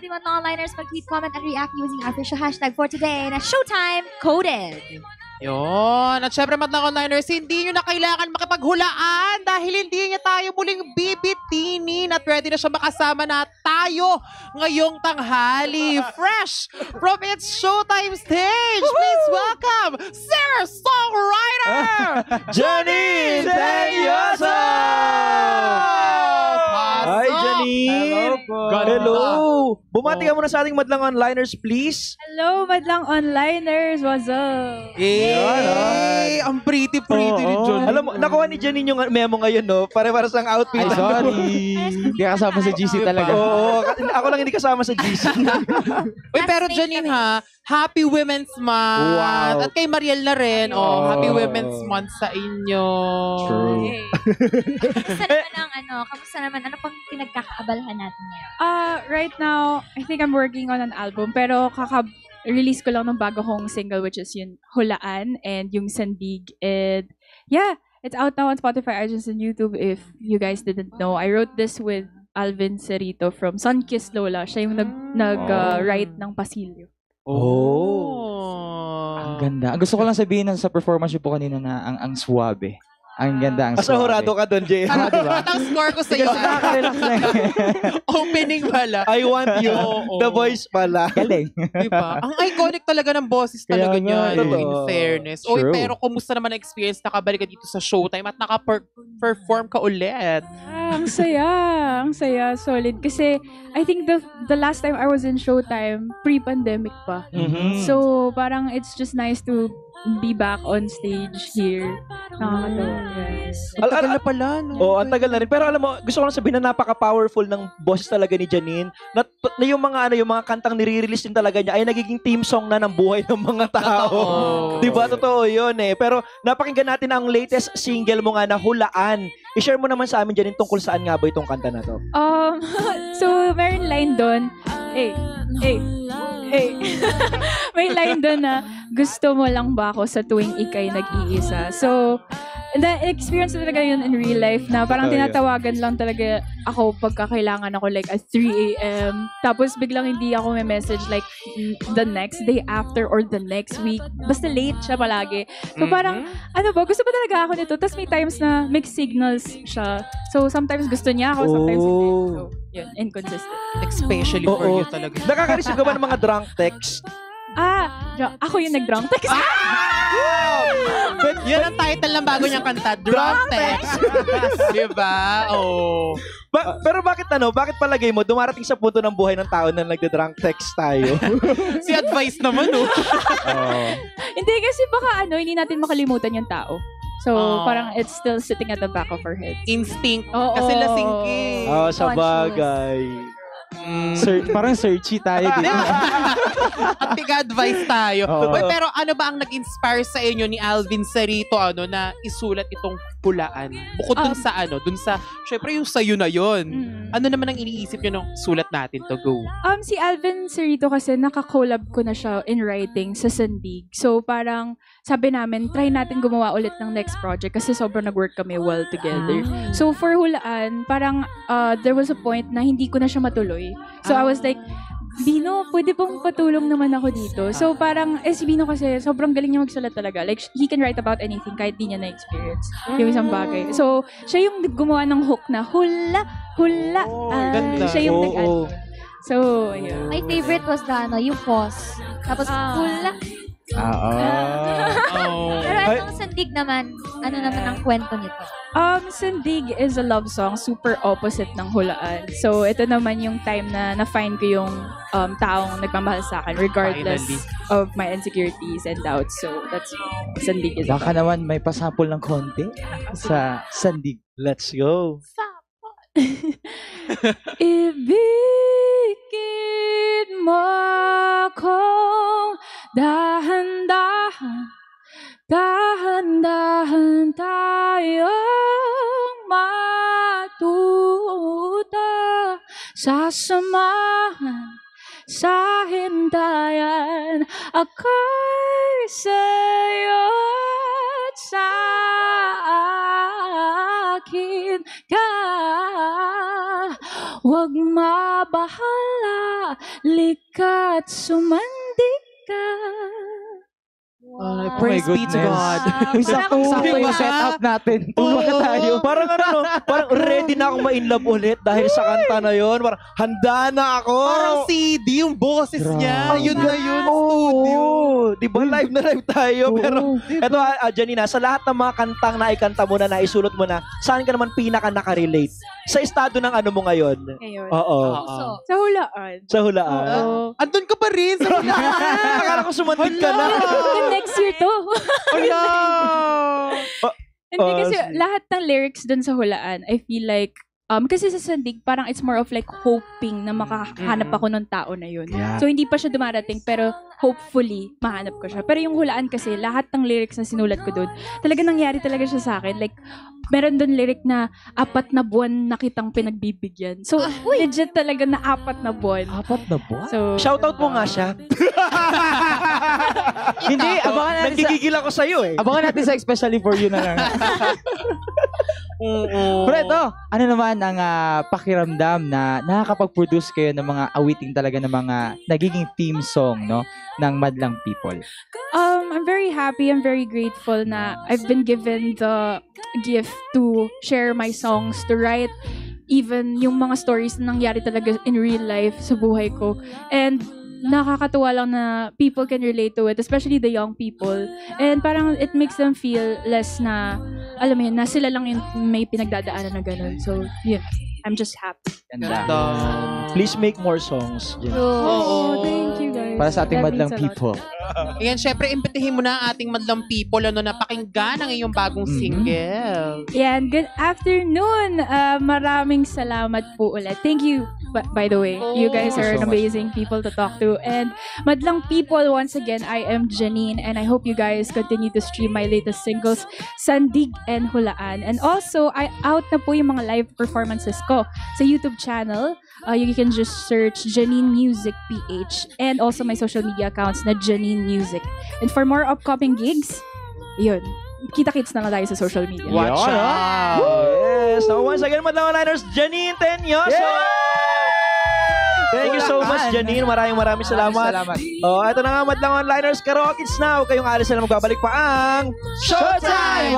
ating mga onliners mag-tweet, comment, and react using our official hashtag for today na Showtime Coded. Yun. At syempre, Madlang Onliners, hindi nyo na kailangan makipaghulaan dahil hindi niya tayo muling bibitinin at ready na siya makasama na tayo ngayong tanghali. Fresh from its Showtime stage. Please welcome singer-songwriter Janine Seryoso! Hi, Janine! Hello! Bumati ka muna sa ating Madlang Onliners, please. Hello, Madlang Onliners! What's up? Hey! Ang pretty-pretty ni John. Alam mo, nakuha ni Janine yung memo ngayon, no? Pare-para sang outfit. Ay, sorry. Hindi kasama sa GC talaga. Oo, ako lang hindi kasama sa GC. Uy, pero Janine ha, Happy Women's Month. Wow. At kay Mariel na rin. Oh, Happy Women's Month sa inyo. True. Kamusta naman, ano pang pinagkakaabalahan natin ngayon? Right now, I think I'm working on an album, pero release ko lang ng bago kong single, which is yung Hulaan and yung Sandig. And yeah, it's out now on Spotify, iTunes, and YouTube if you guys didn't know. I wrote this with Alvin Cerrito from Sunkissed Lola. Siya yung nag-write ng Pasilyo. Ang ganda. Gusto ko lang sabihin sa performance niyo po kanina na ang suwabe. Ang ganda, ang suwabe. Pasahurado ka doon, Jay. At ang score ko sa iyo. Nakaka-relax lang. Opening pala. I want you. The voice pala. Galing. Diba? Ang iconic talaga ng boses talaga Kaya nga, niya. In totoo. fairness. Oy, True. pero kumusta naman ang experience nakabalik ka dito sa Showtime at naka-perform ka ulit? Ang saya. Ang saya. Solid. Kasi I think the last time I was in Showtime, pre-pandemic pa. Mhm. So, parang it's just nice to be back on stage here. Nakakatawa. Yes. Ang tagal na pala, no? Oo, ang tagal na rin. Pero alam mo, gusto ko lang sabihin na napaka-powerful ng boses talaga ni Janine. Na yung mga kantang nire-release din talaga niya ay nagiging theme song na ng buhay ng mga tao. Totoo. Diba? Totoo yun eh. Pero napakinggan natin ang latest single mo nga na Hulaan. I-share mo naman sa amin, Janine, tungkol saan nga ba itong kanta na to? So, meron line doon. Hey. May line doon na, gusto mo lang ba ako sa tuwing ikay nag-iisa? So, experience talaga yun in real life na parang tinatawagan lang talaga ako pagka kailangan ako like at 3 a.m. Tapos biglang hindi ako may message like the next day after or the next week. Basta late siya palagi. So parang, gusto ba talaga ako nito? Tapos may times na mixed signals siya. So sometimes gusto niya ako, sometimes hindi. So, yun, inconsistent. Especially for you talaga. Nakaka-receive ka ba ng mga drunk text? Ako yung nag-drunk text. Yan ang title ng bago niyang kanta, Drunk Text. Diba? Oh. Pero bakit palagay mo, dumarating sa punto ng buhay ng tao na nagda-drunk text tayo? Si advice naman, oh. Hindi kasi baka hindi natin makalimutan yung tao. So, parang it's still sitting at the back of our heads. Instinct. Oo. Kasi lasing ka eh. Sa bagay. Parang searchy tayo dito. At tiga-advice tayo. Oo. Uy, pero ano ba ang nag-inspire sa inyo ni Alvin Cerrito na isulat itong Hulaan? Bukod dun sa, syempre yung sayo na yon. Ano naman ang iniisip nyo nung sulat natin to? Go. Si Alvin Cerrito kasi naka-collab ko na siya in writing sa Sandig. So parang sabi namin, try natin gumawa ulit ng next project kasi sobrang nag-work kami well together. So for Hulaan, parang there was a point na hindi ko na siya matuloy. So I was like, Bino, pwede pong patulong naman ako dito. So parang, si Bino kasi sobrang galing niya magsulat talaga. Like, he can write about anything kahit di niya na-experience yung isang bagay. So, siya yung gumawa ng hook na hula. Ganda. Siya yung nag-add. So, ayun. My favorite was yung pause. Tapos, hula. Pero itong Sandig naman, ano naman ang kwento nito? Sandig is a love song, super opposite ng Hulaan. So, ito naman yung time na na-find ko yung taong nagmamahal sa akin regardless of my insecurities and doubts. So, that's what Sandig is Baka about. naman may pasapol ng konti sa Sandig. Let's go. Ibigin mo akong dahan-dahan, dahan-dahan tayong matuta, sasamahan sa hintayan, ako'y sa'yo at sa akin ka. Wag mabahala, lika't sumandig ka. Praise be to God. Uy, sakto Parang- yung setup natin. Tulog na tayo. Parang parang ready na akong ma-inlove ulit dahil sa kanta na yon. Parang handa na ako. Parang CD yung boses niya. Grabe. Yun na yun, studio. Oo, di ba live na live tayo? Pero eto, Janina, sa lahat ng mga kantang naikanta mo na, naisulot mo na, saan ka naman pinaka nakarelate? Sa estado ng ano mo ngayon? Ngayon. Oo. Oo. Sa hulaan. Sa hulaan. Oo. Andun ka pa rin sa Akala ko sumandig ka na. Yung next year to. Hala! Hindi Oh, kasi sige. lahat ng lyrics dun sa hulaan, I feel like, kasi sa Sandig, parang it's more of like hoping na makahanap ako ng tao na yun. Yeah. So, hindi pa siya dumarating, pero hopefully, mahanap ko siya. Pero yung hulaan kasi, lahat ng lyrics na sinulat ko dun, talaga nangyari talaga siya sa akin. Like, meron dun lyric na 4 na buwan na kitang pinagbibigyan. So, legit talaga na 4 na buwan. 4 na buwan? So, Shoutout mo nga siya. Hindi, abangan natin sa... Nagigigil ako sa'yo eh. Abangan natin sa especially for you na lang. Pero ito, ano naman ang pakiramdam na nakakapag-produce kayo ng mga awiting talaga ng mga nagiging theme song, no, ng Madlang People? I'm very happy, I'm very grateful na I've been given the gift to share my songs, to write even yung mga stories na nangyari talaga in real life sa buhay ko. And nakakatuwa lang na people can relate to it, especially the young people. And parang it makes them feel less na, alam mo yun, na sila lang yung may pinagdadaanan na ganun. So, yun. I'm just happy. Ganda. Please make more songs. Jen. Oo. Thank you guys. Para sa ating That Madlang means a lot. People. Ayan, syempre, impetihin mo na ang ating Madlang People na pakinggan ang iyong bagong single. Yan, good afternoon. Maraming salamat po ulit. Thank you, by the way. You guys are an amazing people to talk to. And Madlang People, once again, I am Janine, and I hope you guys continue to stream my latest singles, Sandig and Hulaan. And also, out na po yung mga live performances ko sa YouTube channel. You can just search Janine Music PH, and also my social media accounts na Janine Music. And for more upcoming gigs, yun, kita-kits na lang tayo sa social media. Watch Yun, out! Yes. So once again, Madlang Liners, Janine Tenyoso! Thank you so much, Janine. Maraming salamat. Salamat. Oh, ito na nga, Madlang Liners, Karaoke It's Now. Kayong alis na magbabalik pa ang Showtime!